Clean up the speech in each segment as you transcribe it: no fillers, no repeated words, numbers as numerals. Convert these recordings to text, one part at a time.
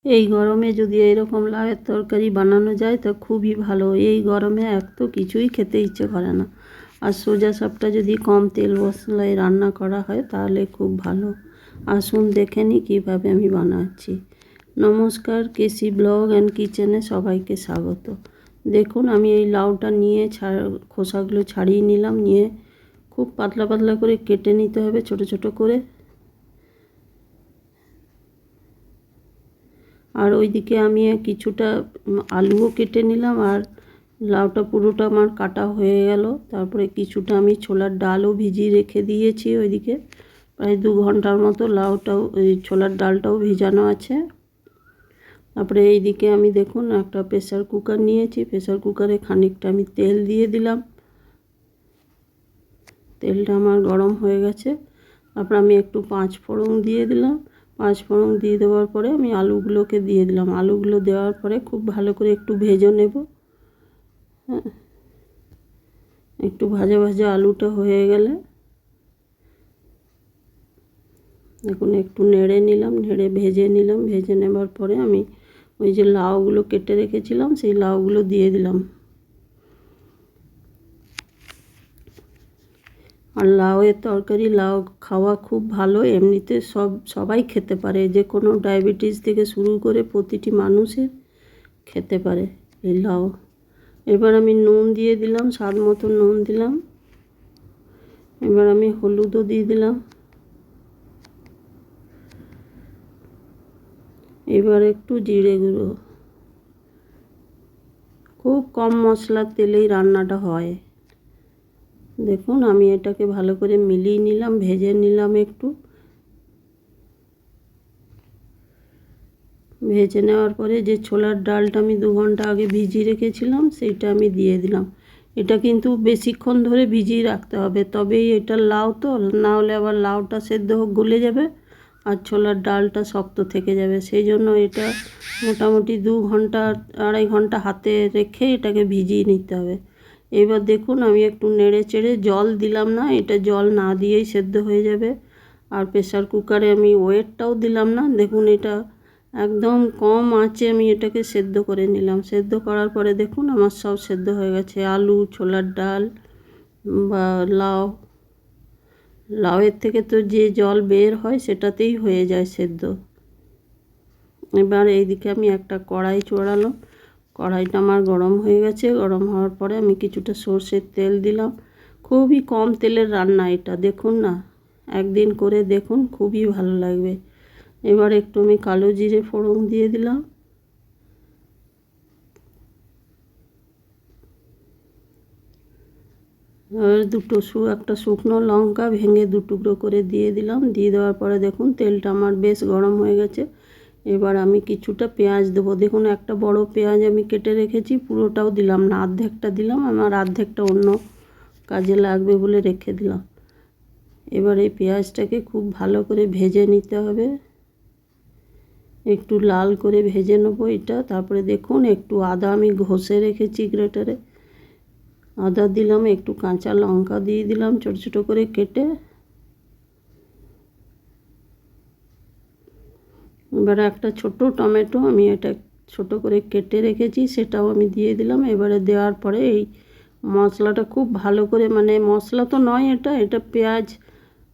এই গরমে যদি এইরকম লাউয়ের তরকারি বানানো যায় তো খুবই ভালো। এই গরমে এক তো কিছুই খেতে ইচ্ছে করে না, আর সোজা সাপটা যদি কম তেল মশলায় রান্না করা হয় তাহলে খুব ভালো। আসুন দেখে নিই কীভাবে আমি বানাচ্ছি। নমস্কার, কেসি ব্লগ অ্যান্ড কিচেনে সবাইকে স্বাগত। দেখুন আমি এই লাউটা নিয়ে খোসাগুলো ছাড়িয়ে নিলাম, নিয়ে খুব পাতলা পাতলা করে কেটে নিতে হবে ছোট ছোট করে। আর ওইদিকে আমি কিছুটা আলুও কেটে নিলাম, আর লাউটা পুরোটা আমার কাটা হয়ে গেল। তারপরে কিছুটা আমি ছোলার ডালও ভিজিয়ে রেখে দিয়েছি ওইদিকে, প্রায় 2 ঘন্টার মতো লাউটাও ওই ছোলার ডালটাও ভিজানো আছে। তারপরে এইদিকে আমি দেখুন একটা প্রেসার কুকার নিয়েছি, প্রেসার কুকারে খানিকটা আমি তেল দিয়ে দিলাম। তেলটা আমার গরম হয়ে গেছে। তারপর আমি একটু 5 ফোড়ন দিয়ে দিলাম। 5 ফোড়ন দিয়ে দেওয়ার পরে আমি আলুগুলোকে দিয়ে দিলাম। আলুগুলো দেওয়ার পরে খুব ভালো করে একটু ভেজে নেব। হ্যাঁ, একটু ভাজা ভাজা আলুটা হয়ে গেলে দেখুন একটু নেড়ে নিলাম, নেড়ে ভেজে নিলাম। ভেজে নেবার পরে আমি ওই যে লাউগুলো কেটে রেখেছিলাম সেই লাউগুলো দিয়ে দিলাম। আর লাউয়ের তরকারি, লাউ খাওয়া খুব ভালো, এমনিতে সবাই খেতে পারে, যে কোনো ডায়াবেটিস থেকে শুরু করে প্রতিটি মানুষের খেতে পারে এই লাউ। এবার আমি নুন দিয়ে দিলাম, স্বাদ মতো নুন দিলাম। এবার আমি হলুদও দিয়ে দিলাম। এবার একটু জিরে গুঁড়ো। খুব কম মশলার তেলেই রান্নাটা হয়। দেখুন আমি এটাকে ভালো করে মিলিয়ে নিলাম, ভেজে নিলাম একটু। ভেজে নেওয়ার পরে যে ছোলার ডালটা আমি 2 ঘন্টা আগে ভিজিয়ে রেখেছিলাম সেইটা আমি দিয়ে দিলাম। এটা কিন্তু বেশিক্ষণ ধরে ভিজিয়ে রাখতে হবে, তবেই এটা লাউ তো, না হলে আবার লাউটা সেদ্ধ গলে যাবে আর ছোলার ডালটা শক্ত থেকে যাবে। সেই জন্য এটা মোটামুটি 2 ঘন্টা 2.5 ঘন্টা হাতে রেখে এটাকে ভিজিয়ে নিতে হবে। এবার দেখুন আমি একটু নেড়ে চেড়ে, জল দিলাম না, এটা জল না দিয়েই সেদ্ধ হয়ে যাবে। আর প্রেসার কুকারে আমি ওয়েটটাও দিলাম না। দেখুন এটা একদম কম আঁচে আমি এটাকে সেদ্ধ করে নিলাম। সেদ্ধ করার পরে দেখুন আমার সব সেদ্ধ হয়ে গেছে, আলু, ছোলার ডাল বা লাউয়ের থেকে তো যে জল বের হয় সেটাতেই হয়ে যায় সেদ্ধ। এবার এইদিকে আমি একটা কড়াই চড়ালাম। কড়াইটা আমার গরম হয়ে গেছে। গরম হওয়ার পরে আমি কিছুটা সর্ষের তেল দিলাম। খুবই কম তেলের রান্না এটা, দেখুন না, একদিন করে দেখুন, খুবই ভালো লাগবে। এবার একটু আমি কালো জিরে ফোড়ন দিয়ে দিলাম। এবার একটা শুকনো লঙ্কা ভেঙে 2 টুকরো করে দিয়ে দিলাম। দিয়ে দেওয়ার পরে দেখুন তেলটা আমার বেশ গরম হয়ে গেছে। এবার আমি কিছুটা পেঁয়াজ দেবো। দেখুন একটা বড় পেঁয়াজ আমি কেটে রেখেছি, পুরোটাও দিলাম না, অর্ধেকটা দিলাম, আমার অর্ধেকটা অন্য কাজে লাগবে বলে রেখে দিলাম। এবার এই পেঁয়াজটাকে খুব ভালো করে ভেজে নিতে হবে, একটু লাল করে ভেজে নেবো এটা। তারপরে দেখুন একটু আদা আমি ঘষে রেখেছি গ্রেটারে, আদা দিলাম, একটু কাঁচা লঙ্কা দিয়ে দিলাম ছোটো ছোটো করে কেটে। এবার একটা ছোট টমেটো আমি এটা ছোট করে কেটে রেখেছি সেটাও আমি দিয়ে দিলাম। এবারে দেওয়ার পরে এই মশলাটা খুব ভালো করে, মানে মশলা তো নয় এটা, এটা পেঁয়াজ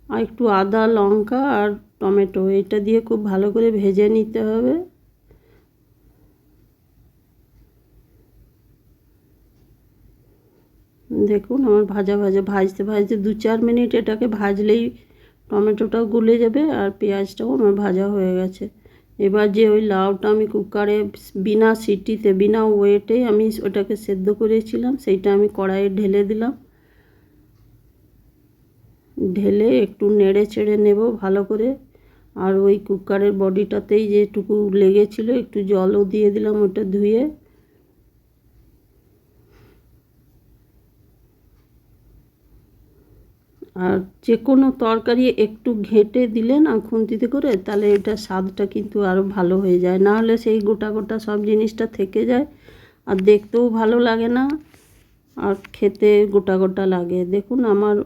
আর একটু আদা, লঙ্কা আর টমেটো, এটা দিয়ে খুব ভালো করে ভেজে নিতে হবে। দেখুন আমার ভাজতে ভাজতে 2-4 মিনিট এটাকে ভাজলেই টমেটোটাও গলে যাবে আর পেঁয়াজটাও আমার ভাজা হয়ে গেছে। এবার যে ওই লাউটা আমি কুকারে বিনা সিটিতে, বিনা ওয়েটে আমি ওটাকে সেদ্ধ করেছিলাম সেইটা আমি কড়াইয়ে ঢেলে দিলাম। ঢেলে একটু নেড়ে চেড়ে নেব ভালো করে। আর ওই কুকারের বডিটাতেই যেটুকু লেগেছিলো একটু জলও দিয়ে দিলাম ওটা ধুয়ে। আর যে কোনো তরকারি একটু ঘেঁটে দিলে না খুন্তিতে করে, তাহলে এটার স্বাদটা কিন্তু আরও ভালো হয়ে যায়, না হলে সেই গোটা গোটা সব জিনিসটা থেকে যায় আর দেখতেও ভালো লাগে না আর খেতে গোটা গোটা লাগে। দেখুন আমার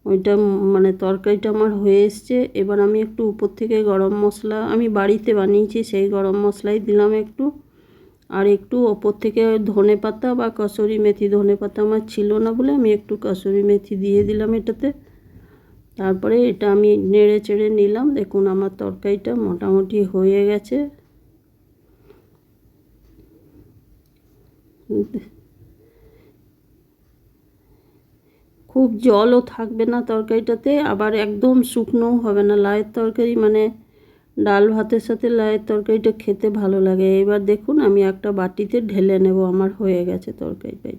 ওইটা মানে তরকারিটা আমার হয়ে এসছে। এবার আমি একটু উপর থেকে গরম মশলা, আমি বাড়িতে বানিয়েছি সেই গরম মশলাই দিলাম একটু, আর একটু ওপর থেকে ধনে পাতা বা কসুরি মেথি, ধনে পাতা আমার ছিল না বলে আমি একটু কসুরি মেথি দিয়ে দিলাম এটাতে। তারপরে এটা আমি নেড়ে চেড়ে নিলাম। দেখুন আমার তরকারিটা মোটামুটি হয়ে গেছে। খুব জলও থাকবে না তরকারিটাতে, আবার একদম শুকনোও হবে না। লাউয়ের তরকারি মানে ডাল ভাতের সাথে লাউয়ের তরকারিটা খেতে ভালো লাগে। এবার দেখুন আমি একটা বাটিতে ঢেলে নেব, আমার হয়ে গেছে তরকারিটা।